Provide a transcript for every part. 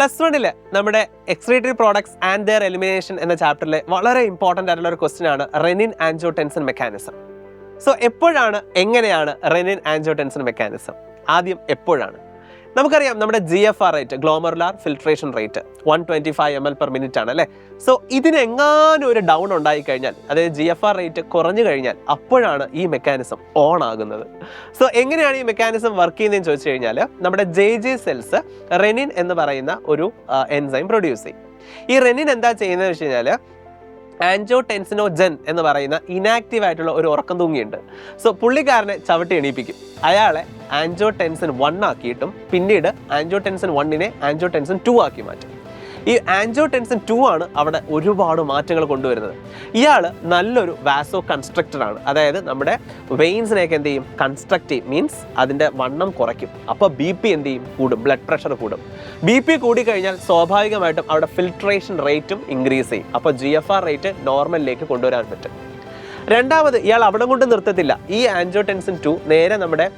+1 നമ്മുടെ excretory products and their elimination എന്ന ചാപ്റ്ററിലെ വളരെ ഇമ്പോർട്ടൻ്റ് ആയിട്ടുള്ള ഒരു ക്വസ്റ്റ്യൻ ആണ് റെനിൻ ആൻജിയോടെൻസിൻ മെക്കാനിസം. സോ എപ്പോഴാണ്, എങ്ങനെയാണ് റെനിൻ ആൻജിയോടെൻസിൻ മെക്കാനിസം? ആദ്യം എപ്പോഴാണ്? നമുക്കറിയാം നമ്മുടെ GFR rate, glomerular filtration rate 125 ml/min ആണ് അല്ലേ. സോ ഇതിനെങ്ങാനും ഒരു ഡൗൺ ഉണ്ടായി കഴിഞ്ഞാൽ, അതായത് GFR റേറ്റ് കുറഞ്ഞു കഴിഞ്ഞാൽ അപ്പോഴാണ് ഈ മെക്കാനിസം ഓൺ ആകുന്നത്. സോ എങ്ങനെയാണ് ഈ മെക്കാനിസം വർക്ക് ചെയ്യുന്നതെന്ന് ചോദിച്ചു കഴിഞ്ഞാൽ, നമ്മുടെ JJ സെൽസ് റെനിൻ എന്ന് പറയുന്ന ഒരു എൻസൈം പ്രൊഡ്യൂസ് ചെയ്യും. ഈ റെനിൻ എന്താ ചെയ്യുന്നത് വെച്ച് കഴിഞ്ഞാൽ, ആൻജിയോടെൻസിനോജൻ എന്ന് പറയുന്ന ഇനാക്റ്റീവ് ആയിട്ടുള്ള ഒരു ഉറക്കം തൂങ്ങിയുണ്ട്. സോ പുള്ളിക്കാരനെ ചവിട്ടി എണീപ്പിക്കും. അയാളെ ആൻജിയോടെൻസിൻ 1 ആക്കിയിട്ടും പിന്നീട് ആൻജിയോടെൻസിൻ 1നെ ആൻജിയോടെൻസിൻ 2 ആക്കി മാറ്റും. ഈ ആൻജിയോടെൻസിൻ 2 ആണ് അവിടെ ഒരുപാട് മാറ്റങ്ങൾ കൊണ്ടുവരുന്നത്. ഇയാൾ നല്ലൊരു വാസോ കൺസ്ട്രക്ടർ ആണ്. അതായത് നമ്മുടെ വെയിൻസിനെയൊക്കെ എന്ത് ചെയ്യും, കൺസ്ട്രക്ട് ചെയ്യും, മീൻസ് അതിൻ്റെ വണ്ണം കുറയ്ക്കും. അപ്പോൾ BP എന്ത് ചെയ്യും, കൂടും, ബ്ലഡ് പ്രഷർ കൂടും. BP കൂടിക്കഴിഞ്ഞാൽ സ്വാഭാവികമായിട്ടും അവിടെ ഫിൽട്രേഷൻ റേറ്റും ഇൻക്രീസ് ചെയ്യും. അപ്പോൾ GFR റേറ്റ് നോർമലിലേക്ക് കൊണ്ടുവരാൻ പറ്റും. രണ്ടാമത്, ഇയാൾ അവിടെ കൊണ്ട് നിർത്തത്തില്ല. ഈ ആൻജിയോടെൻസിൻ 2 നേരെ നമ്മുടെ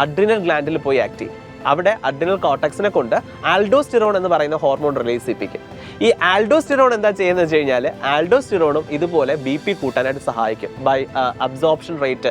അഡ്രിനൽ ഗ്ലാൻഡിൽ പോയി ആക്ട് ചെയ്യും. അവിടെ അഡ്രിനൽ കോർട്ടക്സിനെ കൊണ്ട് ആൽഡോസ്റ്റിറോൺ എന്ന് പറയുന്ന ഹോർമോൺ റിലീസ് ചെയ്യിപ്പിക്കും. ഈ ആൽഡോസ്റ്റിറോൺ എന്താ ചെയ്യുന്നത് വെച്ച് കഴിഞ്ഞാൽ, ആൽഡോസ്റ്റിറോണും ഇതുപോലെ BP കൂട്ടാനായിട്ട് സഹായിക്കും. ബൈ അബ്സോർപ്ഷൻ റേറ്റ്,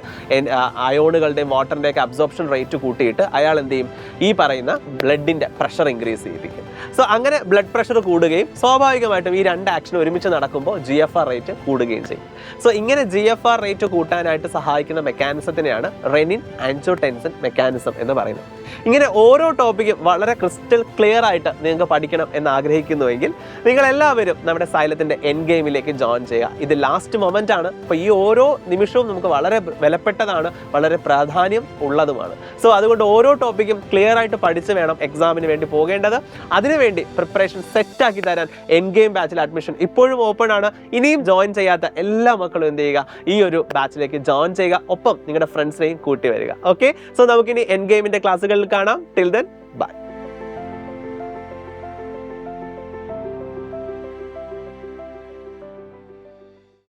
അയോണുകളുടെയും വാട്ടറിൻ്റെയൊക്കെ അബ്സോർപ്ഷൻ റേറ്റ് കൂട്ടിയിട്ട് അയാൾ എന്ത് ചെയ്യും, ഈ പറയുന്ന ബ്ലഡിൻ്റെ പ്രഷർ ഇൻക്രീസ് ചെയ്യിപ്പിക്കും. സോ അങ്ങനെ ബ്ലഡ് പ്രഷർ കൂടുകയും സ്വാഭാവികമായിട്ടും ഈ രണ്ട് ആക്ഷൻ ഒരുമിച്ച് നടക്കുമ്പോൾ GFR റേറ്റ് കൂടുകയും ചെയ്യും. സോ ഇങ്ങനെ GFR റേറ്റ് കൂട്ടാനായിട്ട് സഹായിക്കുന്ന മെക്കാനിസത്തിനെയാണ് റെനിൻ ആൻജിയോടെൻസിൻ മെക്കാനിസം എന്ന് പറയുന്നത്. ഇങ്ങനെ ഓരോ ടോപ്പിക്കും വളരെ ക്രിസ്റ്റൽ ക്ലിയർ ആയിട്ട് നിങ്ങൾക്ക് പഠിക്കണം എന്ന് ആഗ്രഹിക്കുന്നുവെങ്കിൽ നിങ്ങൾ എല്ലാവരും നമ്മുടെ സൈലത്തിൻ്റെ എൻ ഗെയിമിലേക്ക് ജോയിൻ ചെയ്യുക. ഇത് ലാസ്റ്റ് മൊമെൻ്റ് ആണ്. അപ്പോൾ ഈ ഓരോ നിമിഷവും നമുക്ക് വളരെ വിലപ്പെട്ടതാണ്, വളരെ പ്രാധാന്യം ഉള്ളതുമാണ്. സോ അതുകൊണ്ട് ഓരോ ടോപ്പിക്കും ക്ലിയർ ആയിട്ട് പഠിച്ച് വേണം എക്സാമിന് വേണ്ടി പോകേണ്ടത്. അതിനുവേണ്ടി പ്രിപ്പറേഷൻ സെറ്റാക്കി തരാൻ എൻ ഗെയിം ബാച്ചിൽ അഡ്മിഷൻ ഇപ്പോഴും ഓപ്പൺ ആണ്. ഇനിയും ജോയിൻ ചെയ്യാത്ത എല്ലാ മക്കളും എന്ത് ചെയ്യുക, ഈ ഒരു ബാച്ചിലേക്ക് ജോയിൻ ചെയ്യുക. ഒപ്പം നിങ്ങളുടെ ഫ്രണ്ട്സിനെയും കൂട്ടി വരിക. ഓക്കെ, സോ നമുക്കിനി എൻ ഗെയിമിൻ്റെ ക്ലാസ്സുകളിൽ കാണാം. Till then bye.